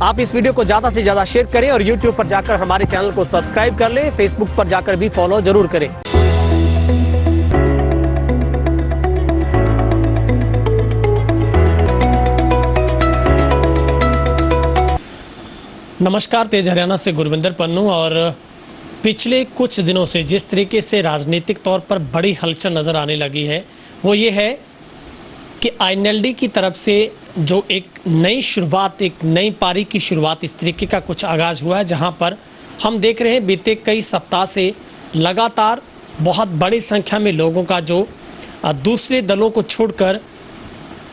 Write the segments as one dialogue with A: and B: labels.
A: आप इस वीडियो को ज़्यादा से ज़्यादा शेयर करें और यूट्यूब पर जाकर हमारे चैनल को सब्सक्राइब कर लें, फेसबुक पर जाकर भी फॉलो जरूर करें। नमस्कार, तेज हरियाणा से गुरविंदर पन्नू। और पिछले कुछ दिनों से जिस तरीके से राजनीतिक तौर पर बड़ी हलचल नज़र आने लगी है वो ये है कि आईएनएलडी की तरफ से जो एक नई शुरुआत, एक नई पारी की शुरुआत, इस तरीके का कुछ आगाज़ हुआ है, जहां पर हम देख रहे हैं बीते कई सप्ताह से लगातार बहुत बड़ी संख्या में लोगों का जो दूसरे दलों को छोड़कर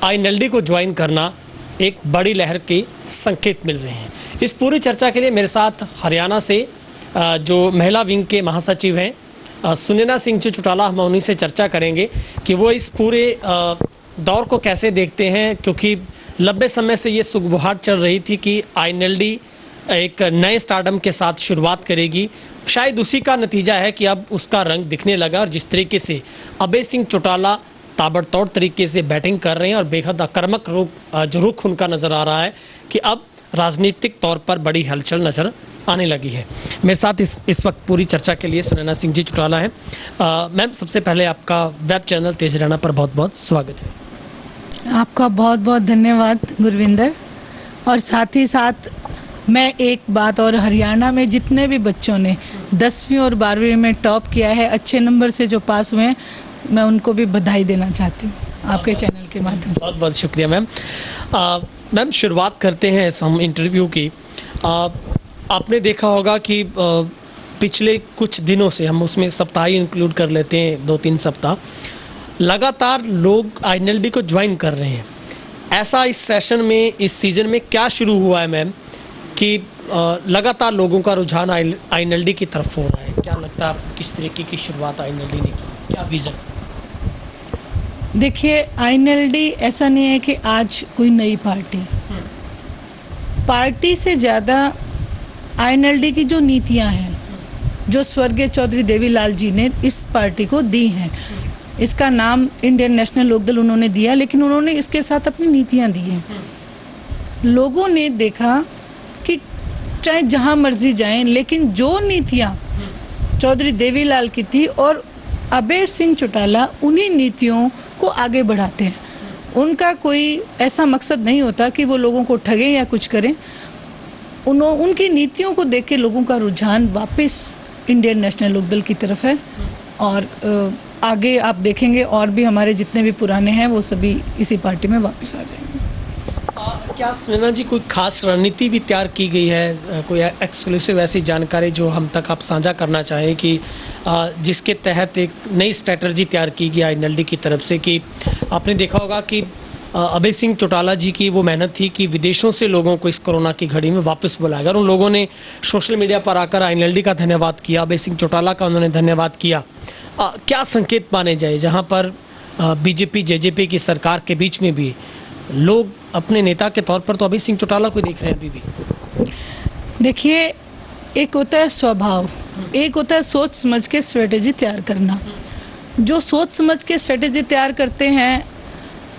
A: आईएनएलडी को ज्वाइन करना एक बड़ी लहर के संकेत मिल रहे हैं। इस पूरी चर्चा के लिए मेरे साथ हरियाणा से जो महिला विंग के महासचिव हैं सुनैना सिंह जी चौटाला, हम उन्हीं से चर्चा करेंगे कि वो इस पूरे दौर को कैसे देखते हैं, क्योंकि लंबे समय से ये सुगबुहाट चल रही थी कि आईएनएलडी एक नए स्टारडम के साथ शुरुआत करेगी। शायद उसी का नतीजा है कि अब उसका रंग दिखने लगा और जिस तरीके से अभय सिंह चौटाला ताबड़तोड़ तरीके से बैटिंग कर रहे हैं और बेहद आक्रामक रुख उनका नज़र आ रहा है कि अब राजनीतिक तौर पर बड़ी हलचल नज़र आने लगी है। मेरे साथ इस वक्त पूरी चर्चा के लिए सुनैना सिंह जी चौटाला हैं। मैम, सबसे पहले आपका वेब चैनल तेज हरियाणा पर बहुत बहुत स्वागत है।
B: आपका बहुत बहुत धन्यवाद गुरविंदर। और साथ ही साथ मैं एक बात और, हरियाणा में जितने भी बच्चों ने 10वीं और 12वीं में टॉप किया है, अच्छे नंबर से जो पास हुए हैं, मैं उनको भी बधाई देना चाहती हूँ आपके चैनल के माध्यम से।
A: बहुत बहुत शुक्रिया मैम। मैम, शुरुआत करते हैं हम इंटरव्यू की। आपने देखा होगा कि पिछले कुछ दिनों से, हम उसमें सप्ताह ही इंक्लूड कर लेते हैं, 2-3 सप्ताह, लगातार लोग आईएनएलडी को ज्वाइन कर रहे हैं। ऐसा इस सेशन में, इस सीज़न में क्या शुरू हुआ है मैम कि लगातार लोगों का रुझान आईएनएलडी की तरफ हो रहा है? क्या लगता है आपको, किस तरीके की शुरुआत आईएनएलडी ने की, क्या विज़न?
B: देखिए, आईएनएलडी ऐसा नहीं है कि आज कोई नई पार्टी से ज़्यादा आईएनएलडी की जो नीतियां हैं, जो स्वर्गीय चौधरी देवीलाल जी ने इस पार्टी को दी हैं, इसका नाम इंडियन नेशनल लोकदल उन्होंने दिया, लेकिन उन्होंने इसके साथ अपनी नीतियां दी हैं। लोगों ने देखा कि चाहे जहां मर्जी जाएं, लेकिन जो नीतियां चौधरी देवीलाल की थी और अभय सिंह चौटाला उन्हीं नीतियों को आगे बढ़ाते हैं। उनका कोई ऐसा मकसद नहीं होता कि वो लोगों को ठगें या कुछ करें। उनकी नीतियों को देख के लोगों का रुझान वापस इंडियन नेशनल लोकदल की तरफ है। और आगे आप देखेंगे और भी हमारे जितने भी पुराने हैं वो सभी इसी पार्टी में वापस आ जाएंगे।
A: क्या सुनैना जी, कोई खास रणनीति भी तैयार की गई है, कोई एक्सक्लूसिव ऐसी जानकारी जो हम तक आप साझा करना चाहें कि जिसके तहत एक नई स्ट्रैटेजी तैयार की गई आईएनएलडी की तरफ से? कि आपने देखा होगा कि अभय सिंह चौटाला जी की वो मेहनत थी कि विदेशों से लोगों को इस कोरोना की घड़ी में वापस बुलाया गया। उन लोगों ने सोशल मीडिया पर आकर आईएनएलडी का धन्यवाद किया, अभय सिंह चौटाला का उन्होंने धन्यवाद किया। क्या संकेत माने जाए जहाँ पर बीजेपी जेजेपी की सरकार के बीच में भी लोग अपने नेता के तौर पर तो अभय सिंह चौटाला को देख रहे हैं अभी भी?
B: देखिए, एक होता है स्वभाव, एक होता है सोच समझ के स्ट्रेटेजी तैयार करना। जो सोच समझ के स्ट्रेटेजी तैयार करते हैं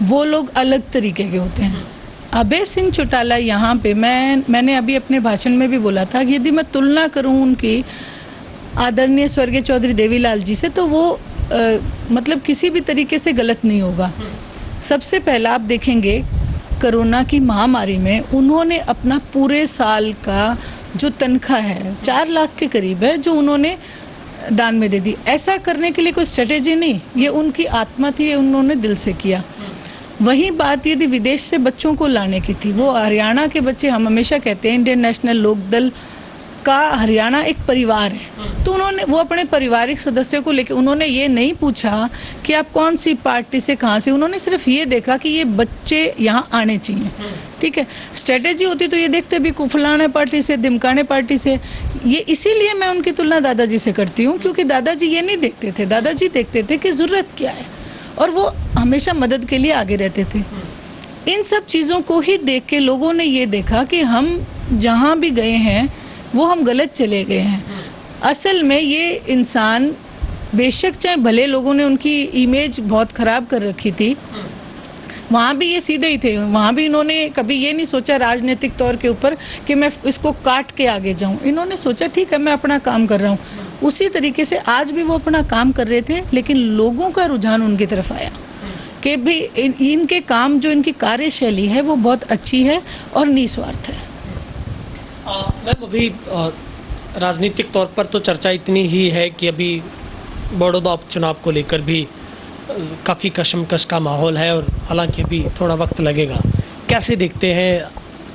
B: वो लोग अलग तरीके के होते हैं। अभय सिंह चौटाला यहाँ पे मैंने अभी अपने भाषण में भी बोला था कि यदि मैं तुलना करूँ उनकी आदरणीय स्वर्गीय चौधरी देवीलाल जी से, तो वो मतलब किसी भी तरीके से गलत नहीं होगा। सबसे पहला आप देखेंगे, कोरोना की महामारी में उन्होंने अपना पूरे साल का जो तनख्वाह है 4 लाख के करीब है, जो उन्होंने दान में दे दी। ऐसा करने के लिए कोई स्ट्रेटेजी नहीं, ये उनकी आत्मा थी, ये उन्होंने दिल से किया। वही बात यदि विदेश से बच्चों को लाने की थी, वो हरियाणा के बच्चे, हम हमेशा कहते हैं इंडियन नेशनल लोकदल का हरियाणा एक परिवार है, तो उन्होंने वो अपने पारिवारिक सदस्यों को लेकर, उन्होंने ये नहीं पूछा कि आप कौन सी पार्टी से, कहाँ से, उन्होंने सिर्फ ये देखा कि ये बच्चे यहाँ आने चाहिए। ठीक है, स्ट्रेटेजी होती तो ये देखते भी फलाने पार्टी से, ढिमकाने पार्टी से। ये इसीलिए मैं उनकी तुलना दादाजी से करती हूँ, क्योंकि दादाजी ये नहीं देखते थे, दादाजी देखते थे कि ज़रूरत क्या है, और वो हमेशा मदद के लिए आगे रहते थे। इन सब चीज़ों को ही देख के लोगों ने ये देखा कि हम जहाँ भी गए हैं वो हम गलत चले गए हैं। असल में ये इंसान, बेशक चाहे भले लोगों ने उनकी इमेज बहुत ख़राब कर रखी थी, वहाँ भी ये सीधे ही थे, वहाँ भी इन्होंने कभी ये नहीं सोचा राजनीतिक तौर के ऊपर कि मैं इसको काट के आगे जाऊँ। इन्होंने सोचा ठीक है मैं अपना काम कर रहा हूँ। उसी तरीके से आज भी वो अपना काम कर रहे थे, लेकिन लोगों का रुझान उनकी तरफ आया कि भी इनके काम, जो इनकी कार्यशैली है वो बहुत अच्छी है और निस्वार्थ है।
A: मैम अभी राजनीतिक तौर पर तो चर्चा इतनी ही है कि अभी बड़ौदा उपचुनाव को लेकर भी काफ़ी कशमकश का माहौल है, और हालांकि अभी थोड़ा वक्त लगेगा। कैसे देखते हैं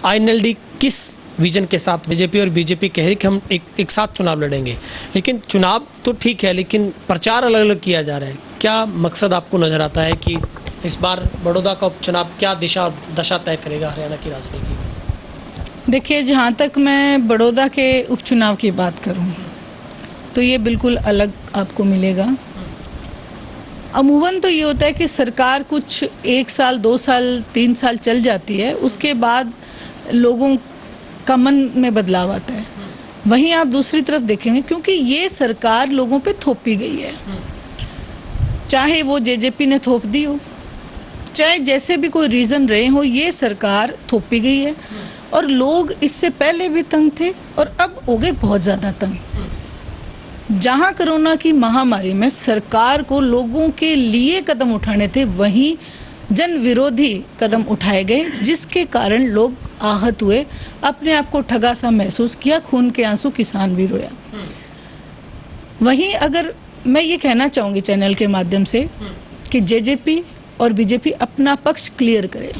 A: आईएनएलडी किस विजन के साथ? बीजेपी और बीजेपी कह रही कि हम एक साथ चुनाव लड़ेंगे, लेकिन चुनाव तो ठीक है, लेकिन प्रचार अलग अलग किया जा रहा है। क्या मकसद आपको नज़र आता है कि इस बार बड़ौदा का उपचुनाव क्या दशा तय करेगा हरियाणा की राजनीति में?
B: देखिए, जहाँ तक मैं बड़ौदा के उपचुनाव की बात करूँ तो ये बिल्कुल अलग आपको मिलेगा। अमूमन तो ये होता है कि सरकार कुछ 1 साल 2 साल 3 साल चल जाती है, उसके बाद लोगों का मन में बदलाव आता है। वहीं आप दूसरी तरफ देखेंगे, क्योंकि ये सरकार लोगों पे थोपी गई है, चाहे वो जेजेपी ने थोप दी हो, चाहे जैसे भी कोई रीज़न रहे हो, ये सरकार थोपी गई है। और लोग इससे पहले भी तंग थे और अब हो गए बहुत ज़्यादा तंग। जहाँ कोरोना की महामारी में सरकार को लोगों के लिए कदम उठाने थे, वहीं जन विरोधी कदम उठाए गए, जिसके कारण लोग आहत हुए, अपने आप को ठगा सा महसूस किया, खून के आंसू किसान भी रोया। वहीं अगर मैं ये कहना चाहूँगी चैनल के माध्यम से कि जेजेपी और बीजेपी अपना पक्ष क्लियर करे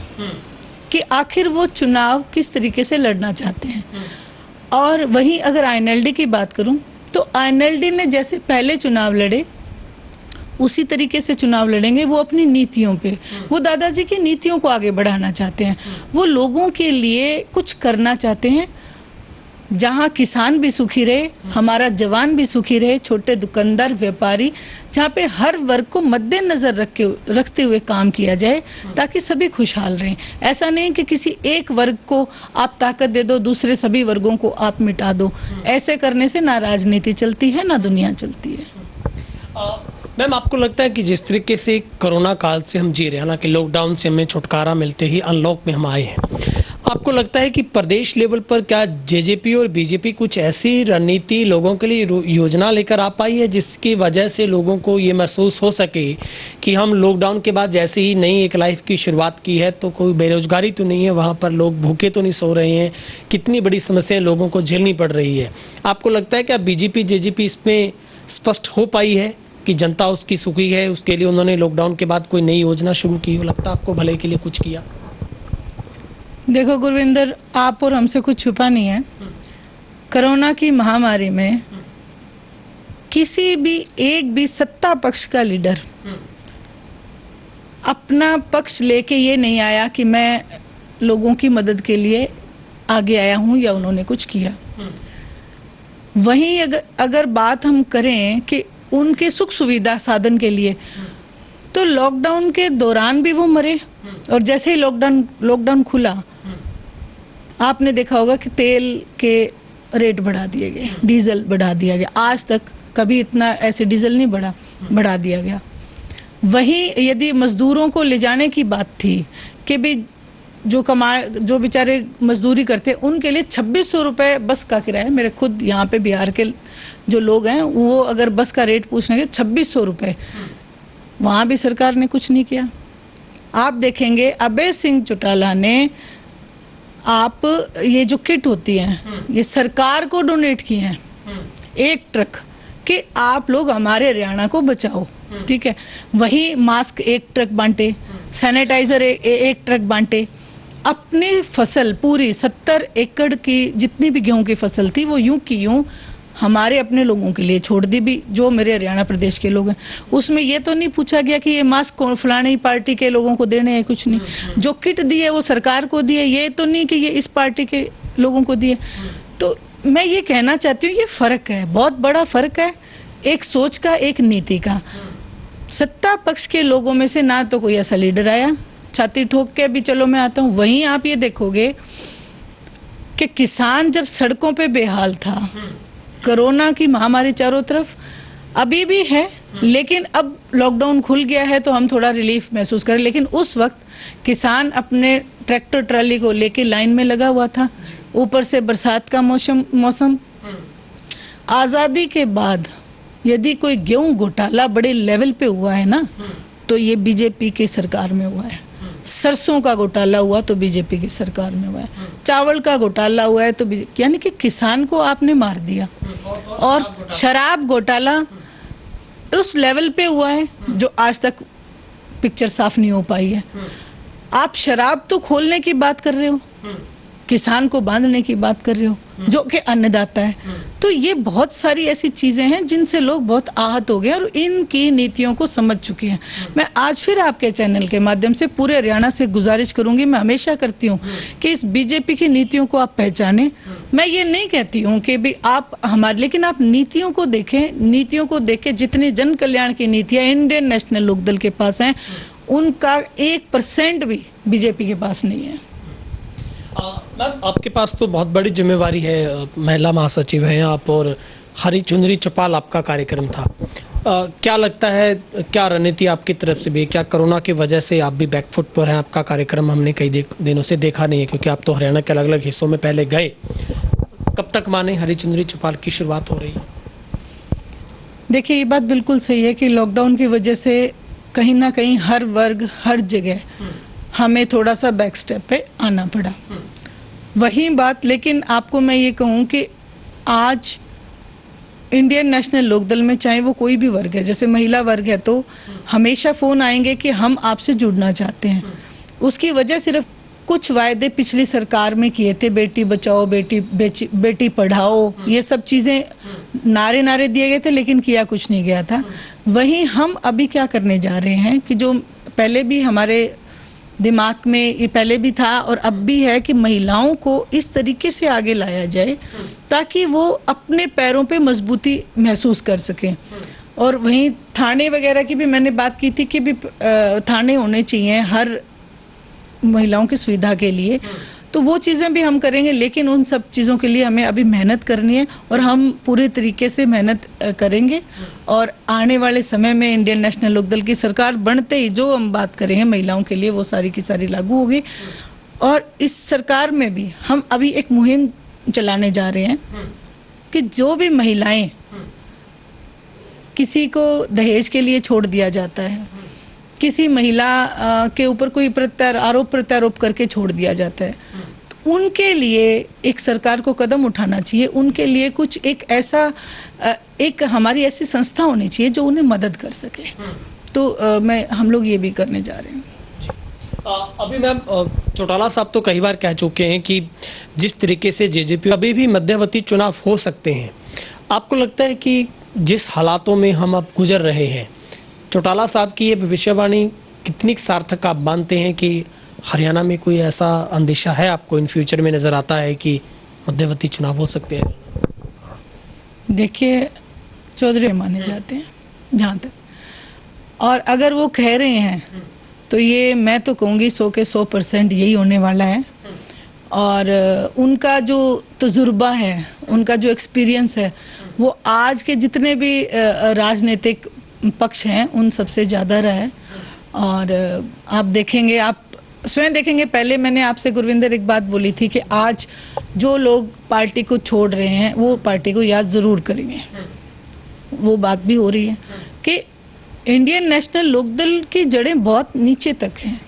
B: कि आखिर वो चुनाव किस तरीके से लड़ना चाहते हैं। और वहीं अगर आईएनएलडी की बात करूं तो आईएनएलडी ने जैसे पहले चुनाव लड़े उसी तरीके से चुनाव लड़ेंगे। वो अपनी नीतियों पे, वो दादाजी की नीतियों को आगे बढ़ाना चाहते हैं, वो लोगों के लिए कुछ करना चाहते हैं, जहाँ किसान भी सुखी रहे, हमारा जवान भी सुखी रहे, छोटे दुकानदार व्यापारी, जहाँ पे हर वर्ग को मद्देनजर रखते हुए काम किया जाए ताकि सभी खुशहाल रहें। ऐसा नहीं कि किसी एक वर्ग को आप ताकत दे दो, दूसरे सभी वर्गों को आप मिटा दो। ऐसे करने से ना राजनीति चलती है ना दुनिया चलती है।
A: मैम आपको लगता है कि जिस तरीके से कोरोना काल से हम जी रहे हैं, हालांकि लॉकडाउन से हमें छुटकारा मिलते ही अनलॉक में हम आए हैं, आपको लगता है कि प्रदेश लेवल पर क्या जेजेपी और बीजेपी कुछ ऐसी रणनीति लोगों के लिए योजना लेकर आ पाई है जिसकी वजह से लोगों को ये महसूस हो सके कि हम लॉकडाउन के बाद जैसे ही नई एक लाइफ की शुरुआत की है तो कोई बेरोजगारी तो नहीं है, वहाँ पर लोग भूखे तो नहीं सो रहे हैं, कितनी बड़ी समस्याएं लोगों को झेलनी पड़ रही है। आपको लगता है कि बीजेपी जेजेपी इसमें स्पष्ट हो पाई है कि जनता उसकी सुखी है, उसके लिए उन्होंने लॉकडाउन के बाद कोई नई योजना शुरू की हो? लगता है आपको भले के लिए कुछ किया?
B: देखो गुरविंदर, आप और हमसे कुछ छुपा नहीं है। कोरोना की महामारी में किसी भी एक भी सत्ता पक्ष का लीडर अपना पक्ष लेके ये नहीं आया कि मैं लोगों की मदद के लिए आगे आया हूँ या उन्होंने कुछ किया। वहीं अगर बात हम करें कि उनके सुख सुविधा साधन के लिए, तो लॉकडाउन के दौरान भी वो मरे, और जैसे ही लॉकडाउन खुला आपने देखा होगा कि तेल के रेट बढ़ा दिए गए, डीजल बढ़ा दिया गया। आज तक कभी इतना ऐसे डीजल नहीं बढ़ा दिया गया। वहीं यदि मजदूरों को ले जाने की बात थी कि भी जो बेचारे मजदूरी करते उनके लिए 2600 रुपये बस का किराया, मेरे खुद यहाँ पे बिहार के जो लोग हैं वो अगर बस का रेट पूछने के 2600 रुपये, वहाँ भी सरकार ने कुछ नहीं किया। आप देखेंगे अभय सिंह चौटाला ने आप ये जो किट होती हैं ये सरकार को डोनेट की हैं 1 ट्रक कि आप लोग हमारे हरियाणा को बचाओ, ठीक है। वही मास्क 1 ट्रक बांटे, सैनिटाइजर 1 ट्रक बांटे। अपनी फसल पूरी 70 एकड़ की जितनी भी गेहूं की फसल थी वो यूं की यूं हमारे अपने लोगों के लिए छोड़ दी, भी जो मेरे हरियाणा प्रदेश के लोग हैं। उसमें ये तो नहीं पूछा गया कि ये मास्क फलानी पार्टी के लोगों को देने हैं, कुछ नहीं। जो किट दिए वो सरकार को दिए, ये तो नहीं कि ये इस पार्टी के लोगों को दिए। तो मैं ये कहना चाहती हूँ ये फ़र्क है, बहुत बड़ा फ़र्क है, एक सोच का, एक नीति का। सत्ता पक्ष के लोगों में से ना तो कोई ऐसा लीडर आया छाती ठोक के भी चलो मैं आता हूँ। वहीं आप ये देखोगे कि किसान जब सड़कों पे बेहाल था, कोरोना की महामारी चारों तरफ, अभी भी है, लेकिन अब लॉकडाउन खुल गया है तो हम थोड़ा रिलीफ महसूस करें। लेकिन उस वक्त किसान अपने ट्रैक्टर ट्राली को लेके लाइन में लगा हुआ था, ऊपर से बरसात का मौसम। आज़ादी के बाद यदि कोई गेहूं घोटाला बड़े लेवल पे हुआ है ना, तो ये बीजेपी की सरकार में हुआ है। सरसों का घोटाला हुआ तो बीजेपी की सरकार में हुआ है। चावल का घोटाला हुआ है तो यानी कि किसान को आपने मार दिया। और शराब घोटाला उस लेवल पे हुआ है जो आज तक पिक्चर साफ नहीं हो पाई है। आप शराब तो खोलने की बात कर रहे हो, किसान को बांधने की बात कर रहे हो जो कि अन्नदाता है। तो ये बहुत सारी ऐसी चीजें हैं जिनसे लोग बहुत आहत हो गए और इनकी नीतियों को समझ चुके हैं। मैं आज फिर आपके चैनल के माध्यम से पूरे हरियाणा से गुजारिश करूंगी, मैं हमेशा करती हूँ कि इस बीजेपी की नीतियों को आप पहचानें। मैं ये नहीं कहती हूँ कि भी आप हमारे, लेकिन आप नीतियों को देखें। नीतियों को देख के जितनी जन कल्याण की नीतियाँ इंडियन नेशनल लोकदल के पास हैं, उनका 1% भी बीजेपी के पास नहीं है।
A: मैम, आपके पास तो बहुत बड़ी जिम्मेवारी है, महिला महासचिव हैं आप, और हरी चुनरी चौपाल आपका कार्यक्रम था। क्या लगता है, क्या रणनीति आपकी तरफ से भी, क्या कोरोना की वजह से आप भी बैकफुट पर हैं? आपका कार्यक्रम हमने कई दिनों से देखा नहीं है, क्योंकि आप तो हरियाणा के अलग अलग हिस्सों में पहले गए। कब तक माने हरी चुनरी चौपाल की शुरुआत हो रही है?
B: देखिए, ये बात बिल्कुल सही है कि लॉकडाउन की वजह से कहीं ना कहीं हर वर्ग, हर जगह हमें थोड़ा सा बैक स्टेप पे आना पड़ा। वही बात, लेकिन आपको मैं ये कहूँ कि आज इंडियन नेशनल लोकदल में चाहे वो कोई भी वर्ग है, जैसे महिला वर्ग है तो हमेशा फ़ोन आएंगे कि हम आपसे जुड़ना चाहते हैं। उसकी वजह सिर्फ कुछ वायदे पिछली सरकार में किए थे, बेटी बचाओ, बेटी पढ़ाओ, ये सब चीज़ें नारे दिए गए थे, लेकिन किया कुछ नहीं गया था। वहीं हम अभी क्या करने जा रहे हैं कि जो पहले भी हमारे दिमाग में ये पहले भी था और अब भी है कि महिलाओं को इस तरीके से आगे लाया जाए ताकि वो अपने पैरों पे मजबूती महसूस कर सकें। और वहीं थाने वगैरह की भी मैंने बात की थी कि भी थाने होने चाहिए हर महिलाओं की सुविधा के लिए, तो वो चीज़ें भी हम करेंगे। लेकिन उन सब चीज़ों के लिए हमें अभी मेहनत करनी है और हम पूरे तरीके से मेहनत करेंगे। और आने वाले समय में इंडियन नेशनल लोकदल की सरकार बनते ही जो हम बात करेंगे महिलाओं के लिए, वो सारी की सारी लागू होगी। और इस सरकार में भी हम अभी एक मुहिम चलाने जा रहे हैं कि जो भी महिलाएं, किसी को दहेज के लिए छोड़ दिया जाता है, किसी महिला के ऊपर कोई आरोप प्रत्यारोप करके छोड़ दिया जाता है, तो उनके लिए एक सरकार को कदम उठाना चाहिए। उनके लिए कुछ एक ऐसा एक हमारी ऐसी संस्था होनी चाहिए जो उन्हें मदद कर सके। तो हम लोग ये भी करने जा रहे हैं।
A: अभी मैम, चौटाला साहब तो कई बार कह चुके हैं कि जिस तरीके से जेजेपी अभी भी मध्यवर्ती चुनाव हो सकते हैं, आपको लगता है कि जिस हालातों में हम अब गुजर रहे हैं, चौटाला साहब की ये भविष्यवाणी कितनी सार्थक आप मानते हैं कि हरियाणा में कोई ऐसा अंदेशा है आपको इन फ्यूचर में नज़र आता है कि मध्यवर्ती चुनाव हो सकते हैं?
B: देखिए, चौधरी माने जाते हैं जहाँ तक, और अगर वो कह रहे हैं तो ये मैं तो कहूँगी 100 के 100% यही होने वाला है। और उनका जो तजुर्बा है, उनका जो एक्सपीरियंस है, वो आज के जितने भी राजनीतिक पक्ष हैं उन सबसे ज़्यादा रहा है। और आप देखेंगे, आप स्वयं देखेंगे, पहले मैंने आपसे गुरविंदर एक बात बोली थी कि आज जो लोग पार्टी को छोड़ रहे हैं वो पार्टी को याद ज़रूर करेंगे। वो बात भी हो रही है कि इंडियन नेशनल लोकदल की जड़ें बहुत नीचे तक हैं।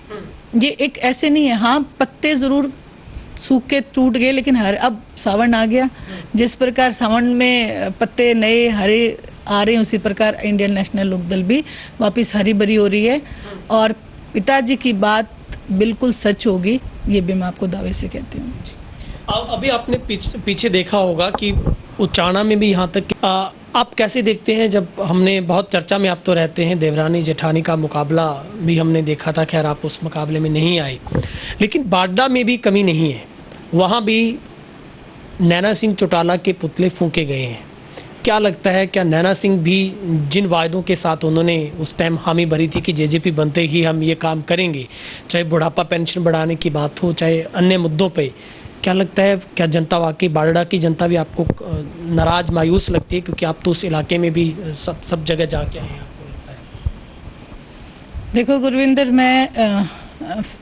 B: ये एक ऐसे नहीं है, हाँ पत्ते ज़रूर सूख के टूट गए, लेकिन अब सावन आ गया। जिस प्रकार सावन में पत्ते नए हरे आ रहे हैं, उसी प्रकार इंडियन नेशनल लोकदल भी वापस हरी भरी हो रही है। और पिताजी की बात बिल्कुल सच होगी, ये भी मैं आपको दावे से कहती हूँ।
A: अभी आपने पीछे देखा होगा कि उचाना में भी यहाँ तक आप कैसे देखते हैं, जब हमने बहुत चर्चा में आप तो रहते हैं, देवरानी जेठानी का मुकाबला भी हमने देखा था, खैर आप उस मुकाबले में नहीं आए, लेकिन बाड्डा में भी कमी नहीं है, वहाँ भी नैना सिंह चौटाला के पुतले फूंके गए हैं। क्या लगता है, क्या नैना सिंह भी जिन वायदों के साथ उन्होंने उस टाइम हामी भरी थी कि जेजेपी बनते ही हम ये काम करेंगे, चाहे बुढ़ापा पेंशन बढ़ाने की बात हो, चाहे अन्य मुद्दों पे, क्या लगता है, क्या जनता वाकई बारडा की जनता भी आपको नाराज मायूस लगती है, क्योंकि आप तो उस इलाके में भी सब जगह जाके आए हैं, आपको लगता है?
B: देखो गुरविंदर, मैं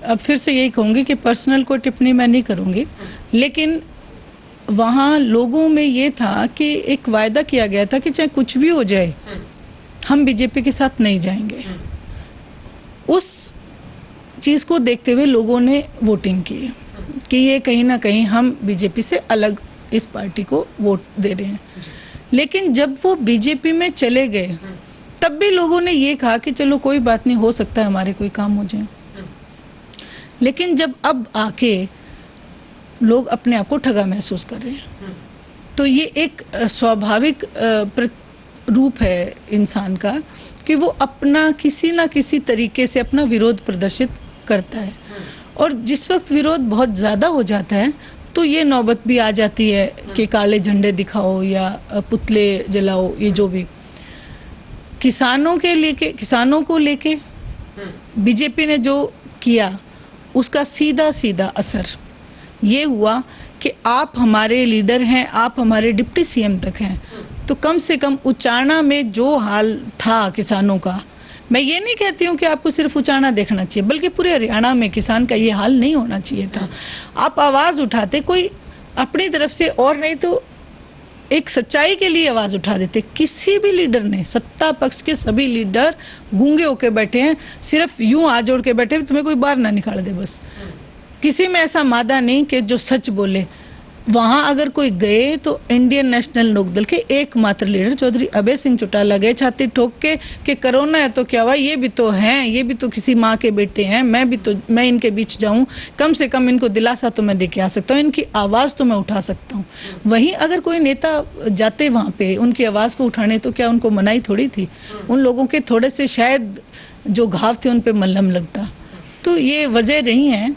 B: अब फिर से यही कहूँगी कि पर्सनल कोई टिप्पणी मैं नहीं करूँगी, लेकिन वहाँ लोगों में ये था कि एक वायदा किया गया था कि चाहे कुछ भी हो जाए हम बीजेपी के साथ नहीं जाएंगे। उस चीज़ को देखते हुए लोगों ने वोटिंग की कि ये कहीं ना कहीं हम बीजेपी से अलग इस पार्टी को वोट दे रहे हैं। लेकिन जब वो बीजेपी में चले गए तब भी लोगों ने ये कहा कि चलो कोई बात नहीं, हो सकता है हमारे कोई काम हो जाए। लेकिन जब अब आके लोग अपने आप को ठगा महसूस कर रहे हैं, तो ये एक स्वाभाविक रूप है इंसान का कि वो अपना किसी ना किसी तरीके से अपना विरोध प्रदर्शित करता है। और जिस वक्त विरोध बहुत ज़्यादा हो जाता है तो ये नौबत भी आ जाती है कि काले झंडे दिखाओ या पुतले जलाओ, ये जो भी किसानों को लेके बीजेपी ने जो किया उसका सीधा सीधा असर ये हुआ कि आप हमारे लीडर हैं, आप हमारे डिप्टी सीएम तक हैं। तो कम से कम उचाना में जो हाल था किसानों का, मैं ये नहीं कहती हूँ कि आपको सिर्फ उचाना देखना चाहिए, बल्कि पूरे हरियाणा में किसान का ये हाल नहीं होना चाहिए था। आप आवाज़ उठाते, कोई अपनी तरफ से और नहीं तो एक सच्चाई के लिए आवाज़ उठा देते। किसी भी लीडर ने, सत्ता पक्ष के सभी लीडर गूंगे होके बैठे हैं, सिर्फ यूं हाथ जोड़ के बैठे हैं, तुम्हें कोई बाहर ना निकाल दे बस। किसी में ऐसा मादा नहीं कि जो सच बोले। वहाँ अगर कोई गए तो इंडियन नेशनल लोकदल के एकमात्र लीडर चौधरी अभय सिंह चौटाला गए छाती ठोक के कि कोरोना है तो क्या हुआ, ये भी तो हैं, ये भी तो किसी माँ के बेटे हैं, मैं इनके बीच जाऊँ, कम से कम इनको दिलासा तो मैं दे के आ सकता हूँ, इनकी आवाज़ तो मैं उठा सकता हूँ। वहीं अगर कोई नेता जाते वहाँ पे उनकी आवाज़ को उठाने तो क्या उनको मनाही थोड़ी थी? उन लोगों के थोड़े से शायद जो घाव थे उन पर मलहम लगता। तो ये वजह नहीं है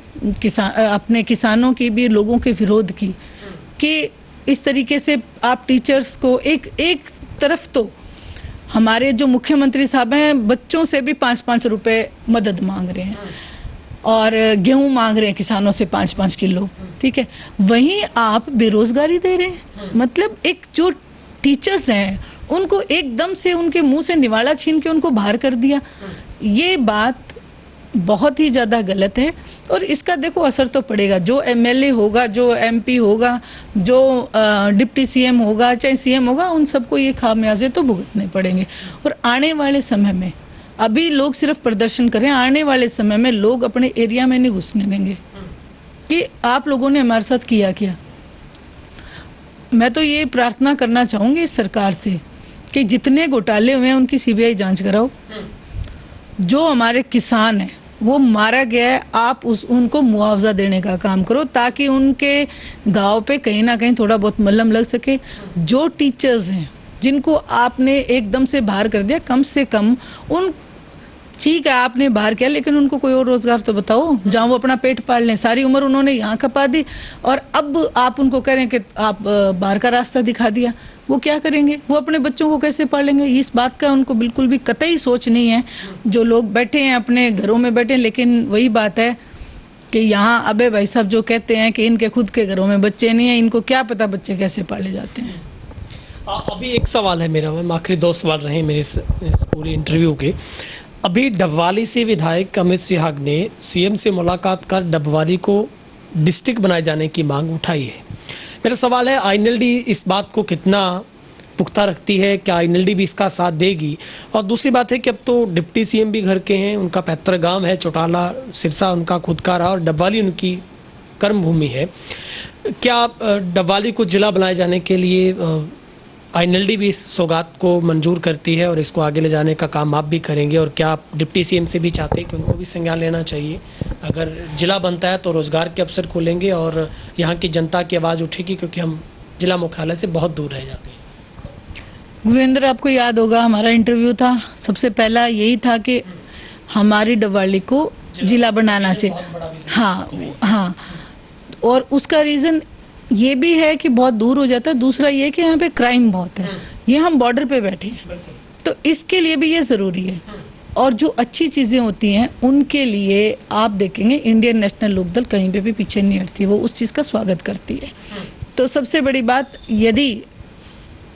B: अपने किसानों की भी, लोगों के विरोध की, कि इस तरीके से आप टीचर्स को एक तरफ तो हमारे जो मुख्यमंत्री साहब हैं बच्चों से भी 5-5 रुपए मदद मांग रहे हैं और गेहूं मांग रहे हैं किसानों से 5-5 किलो, ठीक है, वहीं आप बेरोजगारी दे रहे हैं। मतलब एक जो टीचर्स हैं उनको एकदम से उनके मुंह से निवाला छीन के उनको बाहर कर दिया। ये बात बहुत ही ज़्यादा गलत है और इसका देखो असर तो पड़ेगा। जो एमएलए होगा, जो एमपी होगा, जो डिप्टी सीएम होगा, चाहे सीएम होगा, उन सबको ये खामियाजे तो भुगतने पड़ेंगे। और आने वाले समय में, अभी लोग सिर्फ प्रदर्शन करें, आने वाले समय में लोग अपने एरिया में नहीं घुसने देंगे कि आप लोगों ने हमारे साथ किया क्या। मैं तो ये प्रार्थना करना चाहूँगी इस सरकार से कि जितने घोटाले हुए हैं उनकी सीबीआई जांच कराओ। जो हमारे किसान हैं वो मारा गया है, आप उनको मुआवजा देने का काम करो ताकि उनके गांव पे कहीं ना कहीं थोड़ा बहुत मलहम लग सके। जो टीचर्स हैं जिनको आपने एकदम से बाहर कर दिया, कम से कम उन, ठीक है आपने बाहर किया, लेकिन उनको कोई और रोजगार तो बताओ जहाँ वो अपना पेट पाल लें। सारी उम्र उन्होंने यहाँ खपा दी और अब आप उनको कह रहे हैं कि आप बाहर का रास्ता दिखा दिया। वो क्या करेंगे? वो अपने बच्चों को कैसे पालेंगे? इस बात का उनको बिल्कुल भी कतई सोच नहीं है। जो लोग बैठे हैं अपने घरों में बैठे हैं, लेकिन वही बात है कि यहाँ अबे भाई साहब जो कहते हैं कि इनके खुद के घरों में बच्चे नहीं हैं, इनको क्या पता बच्चे कैसे पाले जाते हैं।
A: अभी एक सवाल है मेरा, मैम आखिरी 2 सवाल रहे मेरे इस पूरी इंटरव्यू के। अभी डबवाली से विधायक अमित सिहाग ने सीएम से मुलाकात कर डबवाली को डिस्ट्रिक्ट बनाए जाने की मांग उठाई है। मेरा सवाल है, आईएनएलडी इस बात को कितना पुख्ता रखती है? क्या आईएनएलडी भी इसका साथ देगी? और दूसरी बात है कि अब तो डिप्टी सीएम भी घर के हैं, उनका पैतृक गांव है चौटाला, सिरसा उनका खुद का रहा और डबवाली उनकी कर्मभूमि है। क्या डबवाली को जिला बनाए जाने के लिए आईएनएलडी भी इस सौगात को मंजूर करती है और इसको आगे ले जाने का काम आप भी करेंगे? और क्या आप डिप्टी सीएम से भी चाहते हैं कि उनको भी संज्ञान लेना चाहिए? अगर जिला बनता है तो रोज़गार के अवसर खुलेंगे और यहाँ की जनता की आवाज़ उठेगी, क्योंकि हम जिला मुख्यालय से बहुत दूर रह जाते हैं।
B: गुरेंद्र, आपको याद होगा हमारा इंटरव्यू था, सबसे पहला यही था कि हमारी डबवाली को जिला बनाना चाहिए। हाँ, और उसका रीज़न ये भी है कि बहुत दूर हो जाता है। दूसरा ये कि यहाँ पे क्राइम बहुत है, ये हम बॉर्डर पे बैठे हैं, तो इसके लिए भी ये ज़रूरी है और जो अच्छी चीज़ें होती हैं उनके लिए आप देखेंगे इंडियन नेशनल लोकदल कहीं पे भी पीछे नहीं हटती, वो उस चीज़ का स्वागत करती है। तो सबसे बड़ी बात, यदि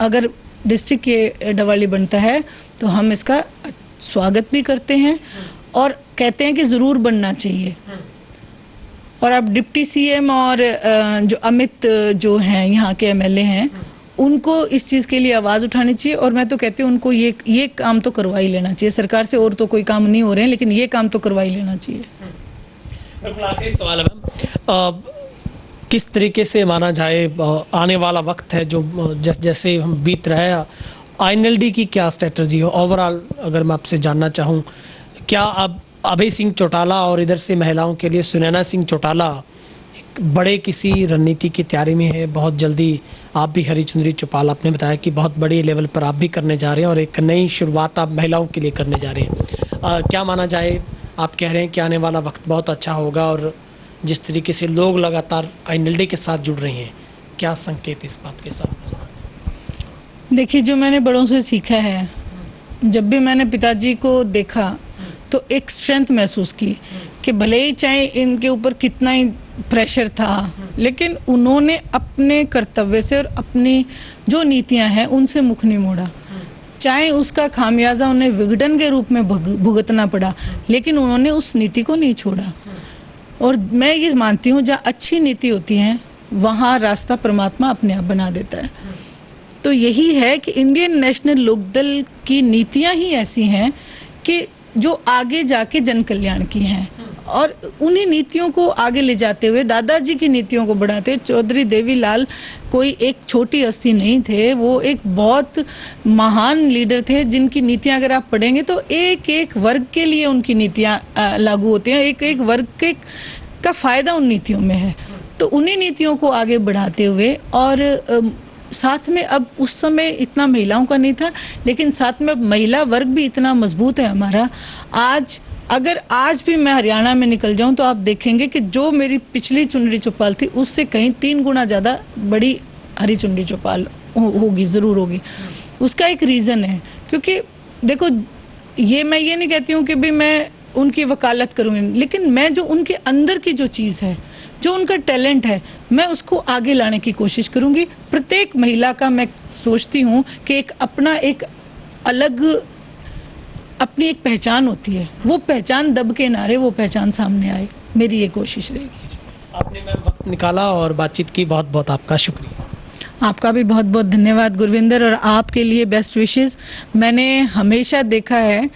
B: अगर डिस्ट्रिक्ट के डवाली बनता है तो हम इसका स्वागत भी करते हैं और कहते हैं कि ज़रूर बनना चाहिए। और अब डिप्टी सीएम और जो अमित जो हैं यहाँ के एमएलए हैं, उनको इस चीज़ के लिए आवाज़ उठानी चाहिए। और मैं तो कहती हूँ उनको ये काम तो करवा ही लेना चाहिए। सरकार से और तो कोई काम नहीं हो रहे हैं, लेकिन ये काम तो करवा ही लेना चाहिए।
A: बिल्कुल, आखिरी सवाल है मैम, किस तरीके से माना जाए आने वाला वक्त है जो जैसे हम बीत रहे हैं, आईएनएलडी की क्या स्ट्रेटजी है ओवरऑल? अगर मैं आपसे जानना चाहूँ, क्या अब अभय सिंह चौटाला और इधर से महिलाओं के लिए सुनैना सिंह चौटाला एक बड़े किसी रणनीति की तैयारी में है? बहुत जल्दी आप भी हरी चुनरी चौपाल, आपने बताया कि बहुत बड़े लेवल पर आप भी करने जा रहे हैं और एक नई शुरुआत आप महिलाओं के लिए करने जा रहे हैं। क्या माना जाए, आप कह रहे हैं कि आने वाला वक्त बहुत अच्छा होगा और जिस तरीके से लोग लगातार आईएनएलडी के साथ जुड़ रहे हैं, क्या संकेत इस बात के साथ?
B: देखिए, जो मैंने बड़ों से सीखा है, जब भी मैंने पिताजी को देखा तो एक स्ट्रेंथ महसूस की कि भले ही चाहे इनके ऊपर कितना ही प्रेशर था, लेकिन उन्होंने अपने कर्तव्य से और अपनी जो नीतियां हैं उनसे मुख नहीं मोड़ा। चाहे उसका खामियाजा उन्हें विघटन के रूप में भुगतना पड़ा, लेकिन उन्होंने उस नीति को नहीं छोड़ा। और मैं ये मानती हूँ, जहाँ अच्छी नीति होती है वहाँ रास्ता परमात्मा अपने आप बना देता है। तो यही है कि इंडियन नेशनल लोकदल की नीतियाँ ही ऐसी हैं कि जो आगे जाके जन कल्याण की हैं, और उन्हीं नीतियों को आगे ले जाते हुए, दादाजी की नीतियों को बढ़ाते हुए, चौधरी देवीलाल कोई एक छोटी हस्ती नहीं थे, वो एक बहुत महान लीडर थे जिनकी नीतियां अगर आप पढ़ेंगे तो एक एक वर्ग के लिए उनकी नीतियां लागू होती हैं, एक एक वर्ग का फ़ायदा उन नीतियों में है। तो उन्हीं नीतियों को आगे बढ़ाते हुए, और साथ में अब उस समय इतना महिलाओं का नहीं था, लेकिन साथ में अब महिला वर्ग भी इतना मजबूत है हमारा। अगर आज भी मैं हरियाणा में निकल जाऊं तो आप देखेंगे कि जो मेरी पिछली चुनरी चौपाल थी उससे कहीं 3 गुना ज़्यादा बड़ी हरी चुनरी चौपाल होगी, ज़रूर होगी। उसका एक रीज़न है, क्योंकि देखो, मैं ये नहीं कहती हूँ कि भी मैं उनकी वकालत करूँगी, लेकिन मैं जो उनके अंदर की जो चीज़ है, जो उनका टैलेंट है, मैं उसको आगे लाने की कोशिश करूँगी। प्रत्येक महिला का मैं सोचती हूँ कि एक अलग अपनी एक पहचान होती है, वो पहचान दब के ना रहे, वो पहचान सामने आए, मेरी ये कोशिश रहेगी।
A: आपने मैम वक्त निकाला और बातचीत की, बहुत बहुत आपका शुक्रिया।
B: आपका भी बहुत बहुत धन्यवाद गुरविंदर, और आपके लिए बेस्ट विशेस। मैंने हमेशा देखा है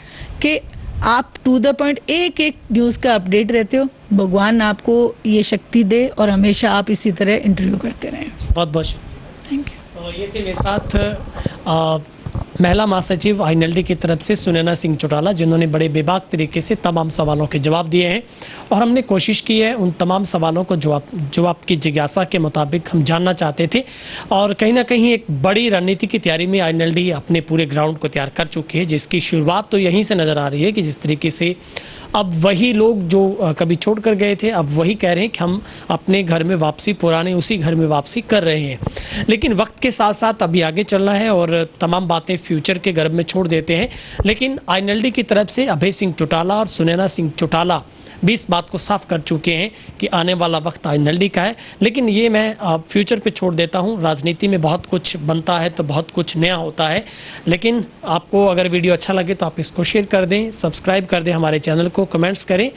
B: कि आप टू द पॉइंट एक एक न्यूज़ का अपडेट रहते हो। भगवान आपको ये शक्ति दे और हमेशा आप इसी तरह इंटरव्यू करते रहें।
A: बहुत बहुत शुक्रिया,
B: थैंक यू।
A: तो ये थे मेरे साथ महिला महासचिव आईएनएलडी की तरफ से सुनैना सिंह चौटाला, जिन्होंने बड़े बेबाक तरीके से तमाम सवालों के जवाब दिए हैं, और हमने कोशिश की है उन तमाम सवालों को जो आपकी जिज्ञासा के मुताबिक हम जानना चाहते थे। और कहीं ना कहीं एक बड़ी रणनीति की तैयारी में आईएनएलडी अपने पूरे ग्राउंड को तैयार कर चुकी है, जिसकी शुरुआत तो यहीं से नज़र आ रही है कि जिस तरीके से अब वही लोग जो कभी छोड़ कर गए थे, अब वही कह रहे हैं कि हम अपने घर में वापसी, पुराने उसी घर में वापसी कर रहे हैं। लेकिन वक्त के साथ साथ अभी आगे चलना है और तमाम बातें फ्यूचर के गर्भ में छोड़ देते हैं। लेकिन आईएनएलडी की तरफ से अभय सिंह चौटाला और सुनैना सिंह चौटाला भी इस बात को साफ कर चुके हैं कि आने वाला वक्त आईएनएलडी का है। लेकिन ये मैं फ्यूचर पे छोड़ देता हूँ। राजनीति में बहुत कुछ बनता है तो बहुत कुछ नया होता है। लेकिन आपको अगर वीडियो अच्छा लगे तो आप इसको शेयर कर दें, सब्सक्राइब कर दें हमारे चैनल को, कमेंट्स करें।